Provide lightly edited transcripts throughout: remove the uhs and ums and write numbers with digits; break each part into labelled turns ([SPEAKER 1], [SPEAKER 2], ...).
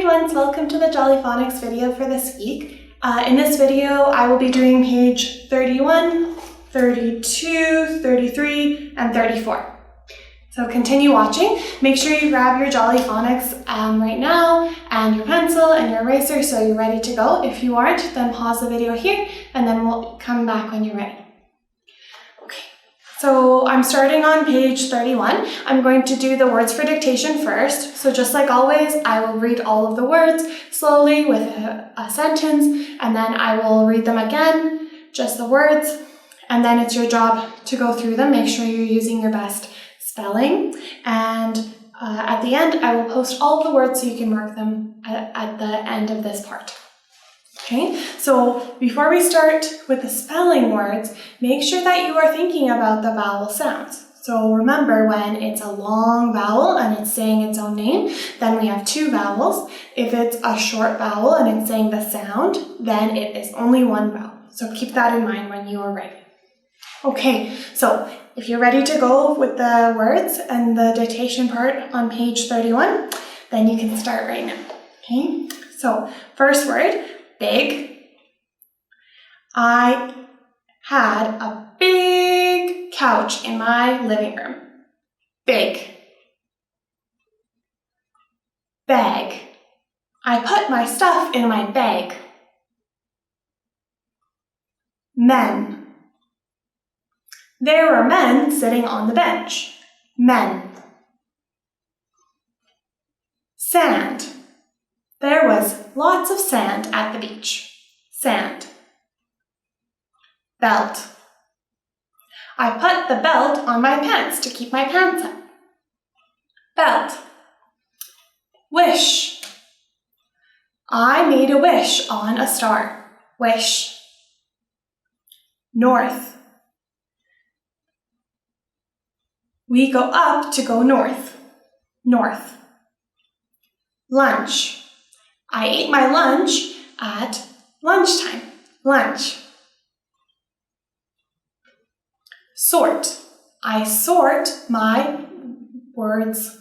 [SPEAKER 1] everyone, welcome to the Jolly Phonics video for this week. In this video, I will be doing page 31, 32, 33, and 34. So continue watching. Make sure you grab your Jolly Phonics right now, and your pencil and your eraser so you're ready to go. If you aren't, then pause the video here, and then we'll come back when you're ready. Okay, so I'm starting on page 31. I'm going to do the words for dictation first. So just like always, I will read all of the words slowly with a sentence, and then I will read them again, just the words, and then it's your job to go through them. Make sure you're using your best spelling, and at the end I will post all of the words so you can mark them at the end of this part. Okay, so before we start with the spelling words, make sure that you are thinking about the vowel sounds. So remember, when it's a long vowel and it's saying its own name, then we have two vowels. If it's a short vowel and it's saying the sound, then it is only one vowel. So keep that in mind when you are ready. Okay, so if you're ready to go with the words and the dictation part on page 31, then you can start right now. Okay, so first word, big. I had a big couch in my living room. Big. Bag. I put my stuff in my bag. Men. There were men sitting on the bench. Men. Sand. There was lots of sand at the beach. Sand. Belt. I put the belt on my pants to keep my pants up. Belt. Wish. I made a wish on a star. Wish. North. We go up to go north. North. Lunch. I ate my lunch at lunchtime. Lunch. Sort. I sort my words.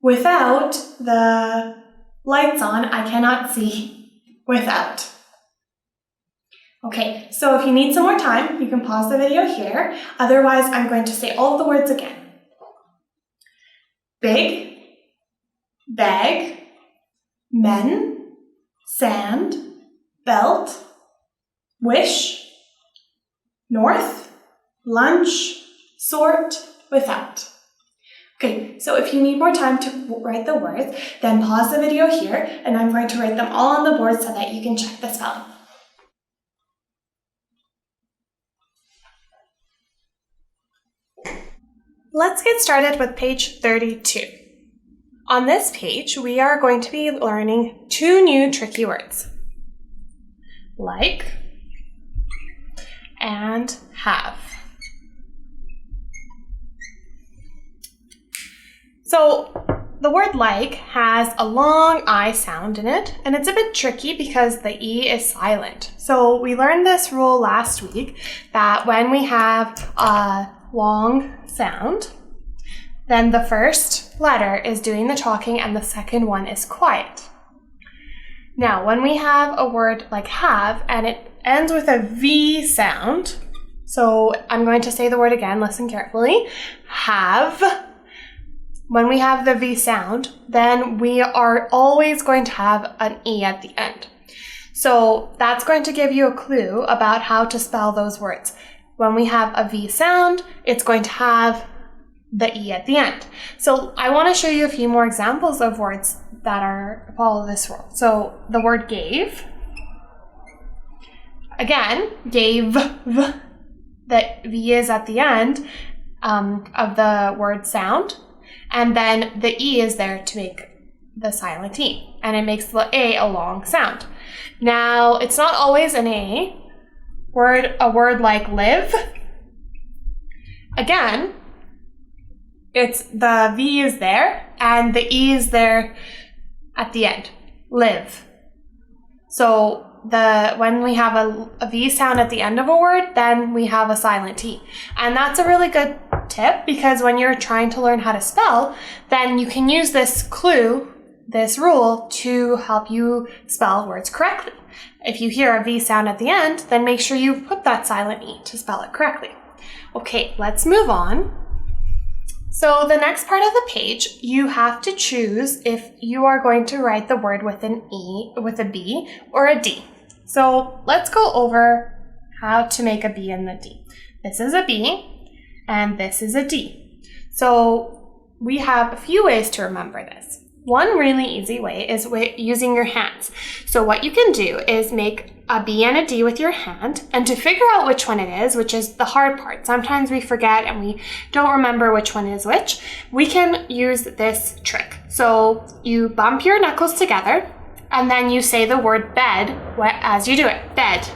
[SPEAKER 1] Without the lights on, I cannot see. Without. Okay, so if you need some more time, you can pause the video here. Otherwise, I'm going to say all of the words again. Big, bag, men, sand, belt, wish, north, lunch, sort, without. Okay, so if you need more time to write the words, then pause the video here, and I'm going to write them all on the board so that you can check the spelling. Let's get started with page 32. On this page, we are going to be learning two new tricky words, like and have. So the word like has a long I sound in it, and it's a bit tricky because the E is silent. So we learned this rule last week that when we have a long sound, then the first letter is doing the talking and the second one is quiet. Now, when we have a word like have and it ends with a V sound, so I'm going to say the word again, listen carefully. Have. When we have the V sound, then we are always going to have an E at the end. So that's going to give you a clue about how to spell those words. When we have a V sound, it's going to have the E at the end. So I want to show you a few more examples of words that follow this rule. So the word gave. Again, gave. The V is at the end of the word sound. And then the E is there to make the silent E. And it makes the A a long sound. Now, it's not always an A. A word like live. Again, it's the V is there and the E is there at the end. Live. So when we have a V sound at the end of a word, then we have a silent T. And that's a really good tip, because when you're trying to learn how to spell, then you can use this clue, this rule, to help you spell words correctly. If you hear a V sound at the end, then make sure you put that silent E to spell it correctly. Okay, let's move on. So the next part of the page, you have to choose if you are going to write the word with an E, with a B, or a D. So let's go over how to make a B and the D. This is a B, and this is a D. So we have a few ways to remember this. One really easy way is using your hands. So what you can do is make a B and a D with your hand, and to figure out which one it is, which is the hard part, sometimes we forget and we don't remember which one is which, we can use this trick. So you bump your knuckles together, and then you say the word bed as you do it, bed.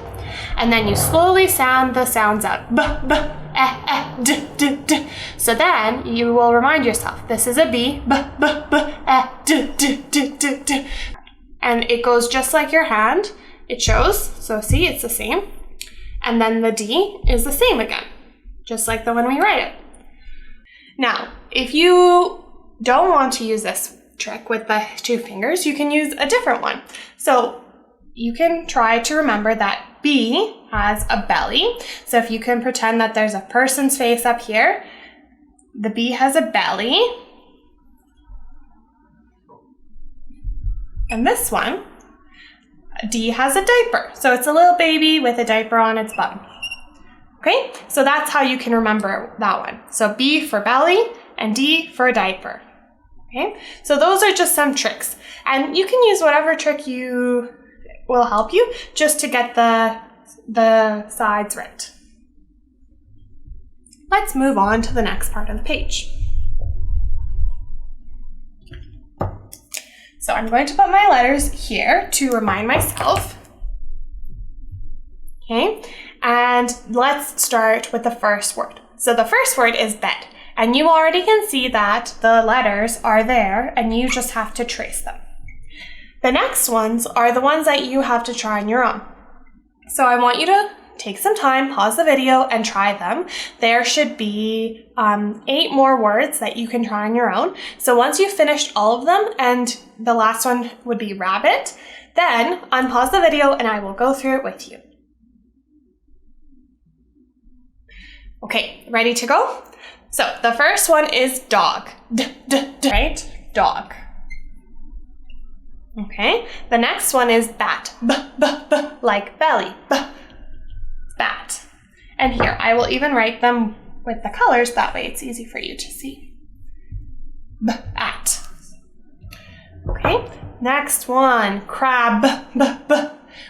[SPEAKER 1] And then you slowly sound the sounds out, b, b, d, d, d. So then you will remind yourself, this is a B, b, b, b, d, d, d, d, d. And it goes just like your hand, it shows. So see, it's the same. And then the D is the same again, just like the one we write it. Now, if you don't want to use this trick with the 2 fingers, you can use a different one. So you can try to remember that B has a belly. So if you can pretend that there's a person's face up here, the B has a belly. And this one, D has a diaper. So it's a little baby with a diaper on its bum. Okay, so that's how you can remember that one. So B for belly and D for diaper. Okay, so those are just some tricks. And you can use whatever trick will help you just to get the sides right. Let's move on to the next part of the page. So I'm going to put my letters here to remind myself. Okay, and let's start with the first word. So the first word is bed, and you already can see that the letters are there and you just have to trace them. The next ones are the ones that you have to try on your own. So I want you to take some time, pause the video, and try them. There should be 8 more words that you can try on your own. So once you've finished all of them, and the last one would be rabbit, then unpause the video and I will go through it with you. Okay, ready to go? So the first one is dog, right? Dog. Okay, the next one is bat, b, b, b, like belly, b, bat. And here, I will even write them with the colors, that way it's easy for you to see. Bat. Okay, next one, crab, b, b.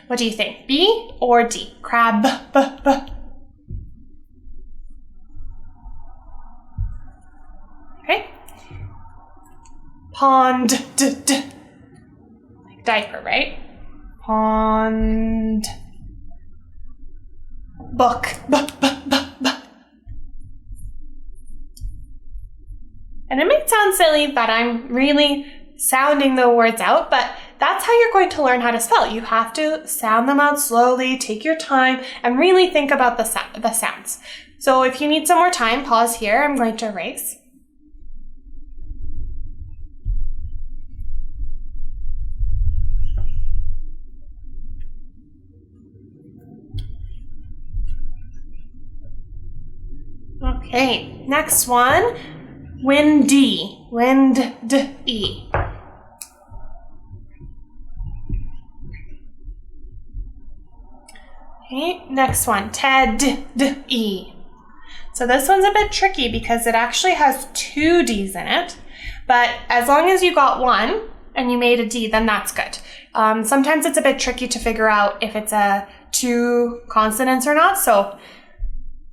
[SPEAKER 1] What do you think, B or D? Crab, b, b. Okay, pond, d, d. Diaper, right? Pond. Book. B, b, b, b. And it might sound silly that I'm really sounding the words out, but that's how you're going to learn how to spell. You have to sound them out slowly, take your time, and really think about the sounds. So if you need some more time, pause here. I'm going to erase. Okay, next one, windy, wind-d-e. Okay, next one, ted-d-e. So this one's a bit tricky because it actually has 2 D's in it, but as long as you got one and you made a D, then that's good. Sometimes it's a bit tricky to figure out if it's 2 consonants or not, so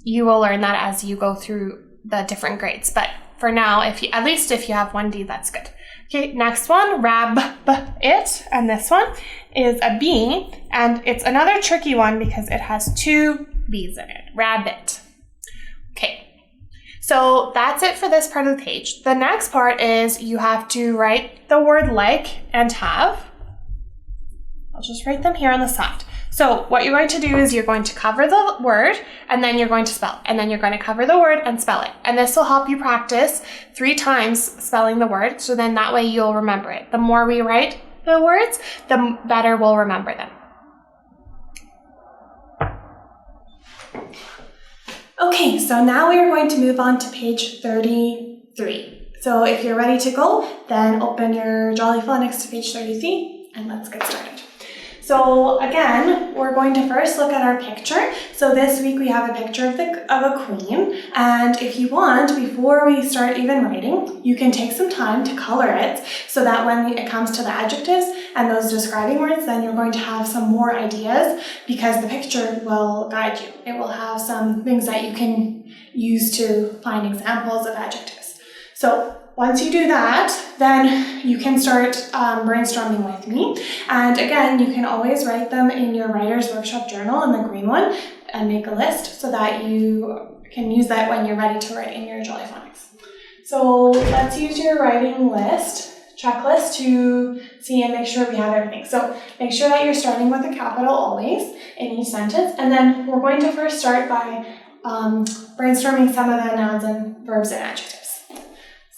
[SPEAKER 1] you will learn that as you go through the different grades. But for now, at least if you have 1 D, that's good. Okay, next one, rabbit, and this one is a B, and it's another tricky one because it has 2 B's in it, rabbit. Okay, so that's it for this part of the page. The next part is you have to write the word like and have. I'll just write them here on the side. So what you're going to do is you're going to cover the word and then you're going to spell, and then you're going to cover the word and spell it. And this will help you practice 3 times spelling the word, so then that way you'll remember it. The more we write the words, the better we'll remember them. Okay, so now we are going to move on to page 33. So if you're ready to go, then open your Jolly Phonics to page 33 and let's get started. So again, we're going to first look at our picture. So this week we have a picture of a queen, and if you want, before we start even writing, you can take some time to color it so that when it comes to the adjectives and those describing words, then you're going to have some more ideas because the picture will guide you. It will have some things that you can use to find examples of adjectives. So once you do that, then you can start brainstorming with me. And again, you can always write them in your Writer's Workshop journal in the green one and make a list so that you can use that when you're ready to write in your Jolly Phonics. So let's use your writing list, checklist to see and make sure we have everything. So make sure that you're starting with a capital always in each sentence. And then we're going to first start by brainstorming some of the nouns and verbs and adjectives.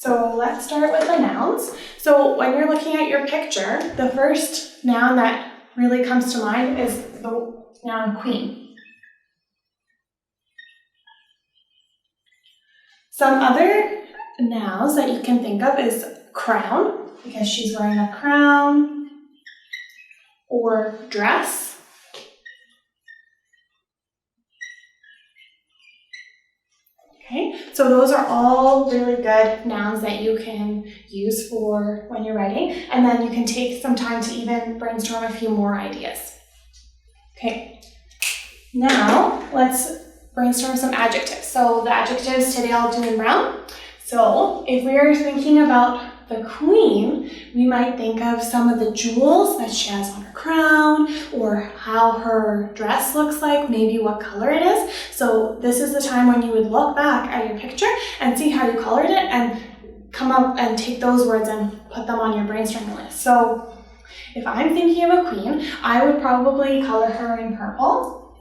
[SPEAKER 1] So let's start with the nouns. So when you're looking at your picture, the first noun that really comes to mind is the noun queen. Some other nouns that you can think of is crown, because she's wearing a crown, or dress. Okay, so those are all really good nouns that you can use for when you're writing, and then you can take some time to even brainstorm a few more ideas. Okay, now let's brainstorm some adjectives. So the adjectives today I'll do in brown. So if we are thinking about the queen, we might think of some of the jewels that she has on her crown, or how her dress looks like, maybe what color it is. So this is the time when you would look back at your picture and see how you colored it and come up and take those words and put them on your brainstorming list. So if I'm thinking of a queen, I would probably color her in purple.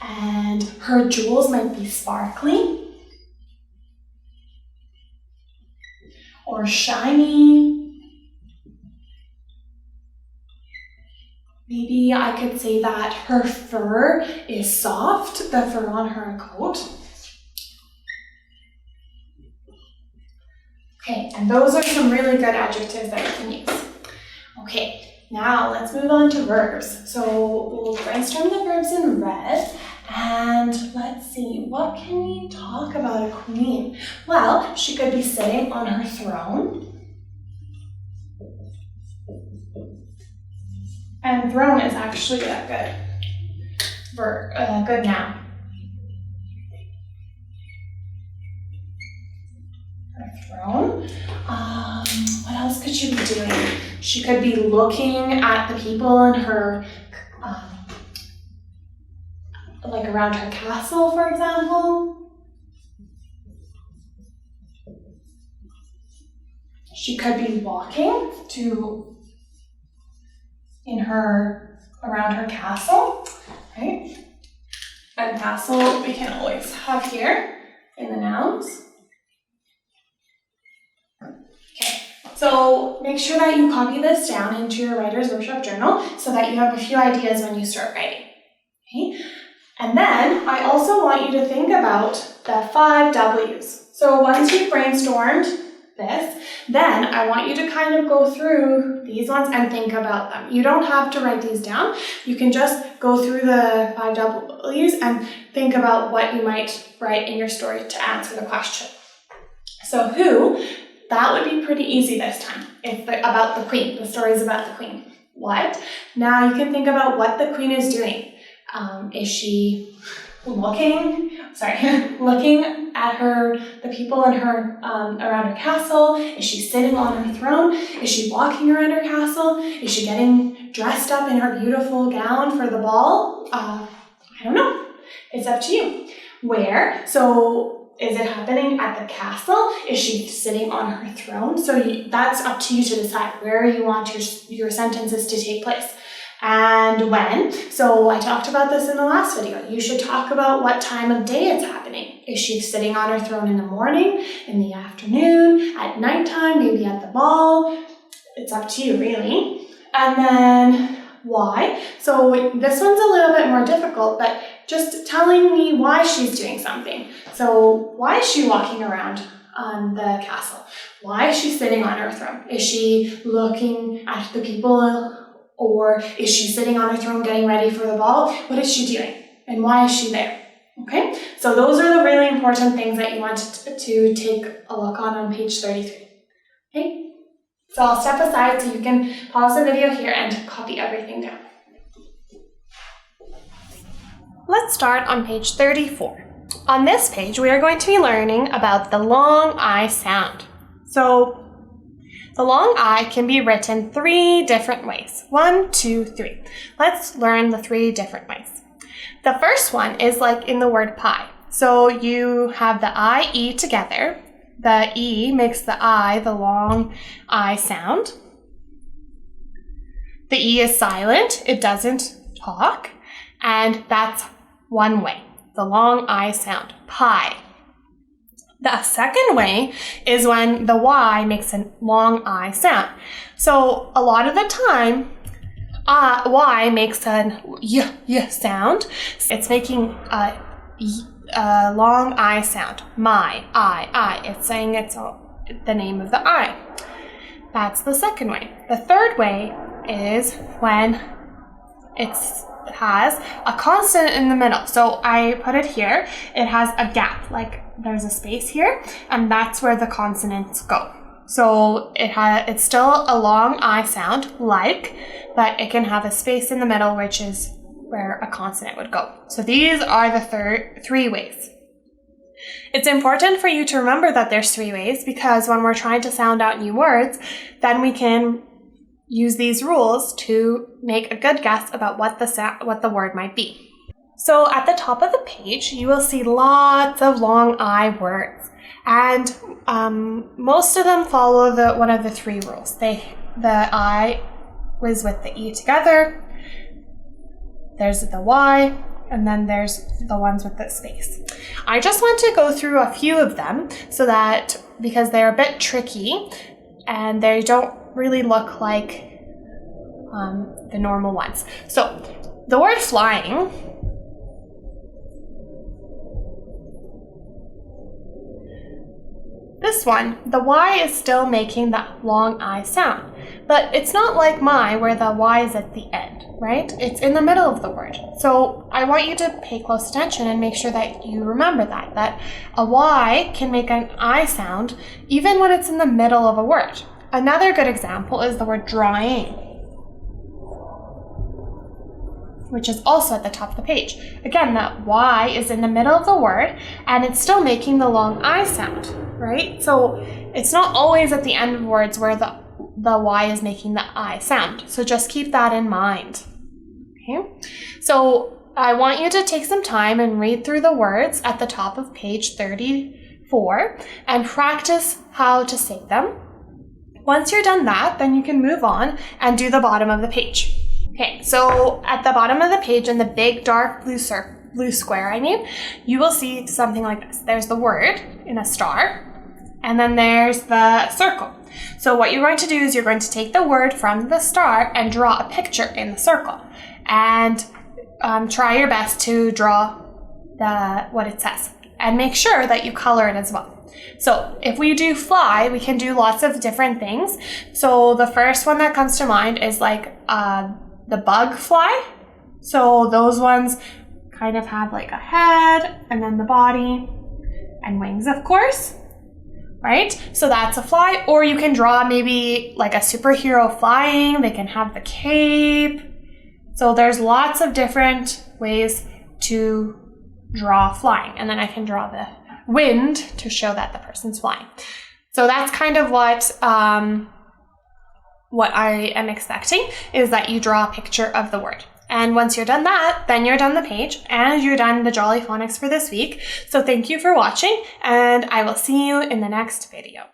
[SPEAKER 1] And her jewels might be sparkly or shiny. Maybe I could say that her fur is soft, the fur on her coat. Okay, and those are some really good adjectives that you can use. Okay, now let's move on to verbs. So we'll brainstorm the verbs in red. And let's see, what can we talk about a queen? Well, she could be sitting on her throne. And throne is actually a good noun. Her throne. What else could she be doing? She could be looking at the people in her like around her castle, for example. She could be walking around her castle, right? And castle we can always have here in the nouns. Okay, so make sure that you copy this down into your Writer's Workshop journal so that you have a few ideas when you start writing. Okay? And then I also want you to think about the 5 W's. So once you've brainstormed this, then I want you to kind of go through these ones and think about them. You don't have to write these down. You can just go through the 5 W's and think about what you might write in your story to answer the question. So who, that would be pretty easy this time. It's about the queen. The story is about the queen. What? Now you can think about what the queen is doing. Is she looking at the people in her around her castle? Is she sitting on her throne? Is she walking around her castle? Is she getting dressed up in her beautiful gown for the ball? I don't know. It's up to you. Where? So is it happening at the castle? Is she sitting on her throne? So that's up to you to decide where you want your sentences to take place and when. So I talked about this in the last video. You should talk about what time of day it's happening. Is she sitting on her throne in the morning, in the afternoon, at nighttime, maybe at the ball? It's up to you, really. And then why? So this one's a little bit more difficult, but just telling me why she's doing something. So why is she walking around on the castle? Why is she sitting on her throne? Is she looking at the people, or is she sitting on her throne getting ready for the ball? What is she doing? And why is she there? Okay, so those are the really important things that you want to take a look on page 33. Okay, so I'll step aside so you can pause the video here and copy everything down. Let's start on page 34. On this page, we are going to be learning about the long I sound. So the long I can be written 3 different ways. 1, 2, 3. Let's learn the 3 different ways. The first one is like in the word pie. So you have the I-E together. The E makes the I, the long I sound. The E is silent. It doesn't talk. And that's one way, the long I sound, pie. The second way is when the Y makes a long I sound. So a lot of the time, Y makes an y sound. It's making a long I sound. My, I. It's saying it's the name of the I. That's the second way. The third way is when it has a consonant in the middle. So I put it here. It has a gap, like there's a space here, and that's where the consonants go. So it's still a long I sound, like, but it can have a space in the middle, which is where a consonant would go. So these are the 3 ways. It's important for you to remember that there's 3 ways, because when we're trying to sound out new words, then we can use these rules to make a good guess about what the word might be. So at the top of the page, you will see lots of long I words, and most of them follow one of the 3 rules. The I was with the E together, there's the Y, and then there's the ones with the space. I just want to go through a few of them because they're a bit tricky and they don't really look like the normal ones. So the word flying, this one, the Y is still making that long I sound, but it's not like my where the Y is at the end, right? It's in the middle of the word. So I want you to pay close attention and make sure that you remember that a Y can make an I sound even when it's in the middle of a word. Another good example is the word drawing, which is also at the top of the page. Again, that Y is in the middle of the word and it's still making the long I sound, right? So it's not always at the end of words where the Y is making the I sound. So just keep that in mind. Okay? So I want you to take some time and read through the words at the top of page 34 and practice how to say them. Once you're done that, then you can move on and do the bottom of the page. Okay, so at the bottom of the page in the big dark blue square, you will see something like this. There's the word in a star, and then there's the circle. So what you're going to do is you're going to take the word from the star and draw a picture in the circle. And try your best to draw what it says. And make sure that you color it as well. So if we do fly, we can do lots of different things. So the first one that comes to mind is like the bug fly. So those ones kind of have like a head and then the body and wings, of course, right? So that's a fly. Or you can draw maybe like a superhero flying. They can have the cape. So there's lots of different ways to draw flying. And then I can draw the wind to show that the person's flying. So that's kind of what I am expecting, is that you draw a picture of the word. And once you're done that, then you're done the page and you're done the Jolly Phonics for this week. So thank you for watching, and I will see you in the next video.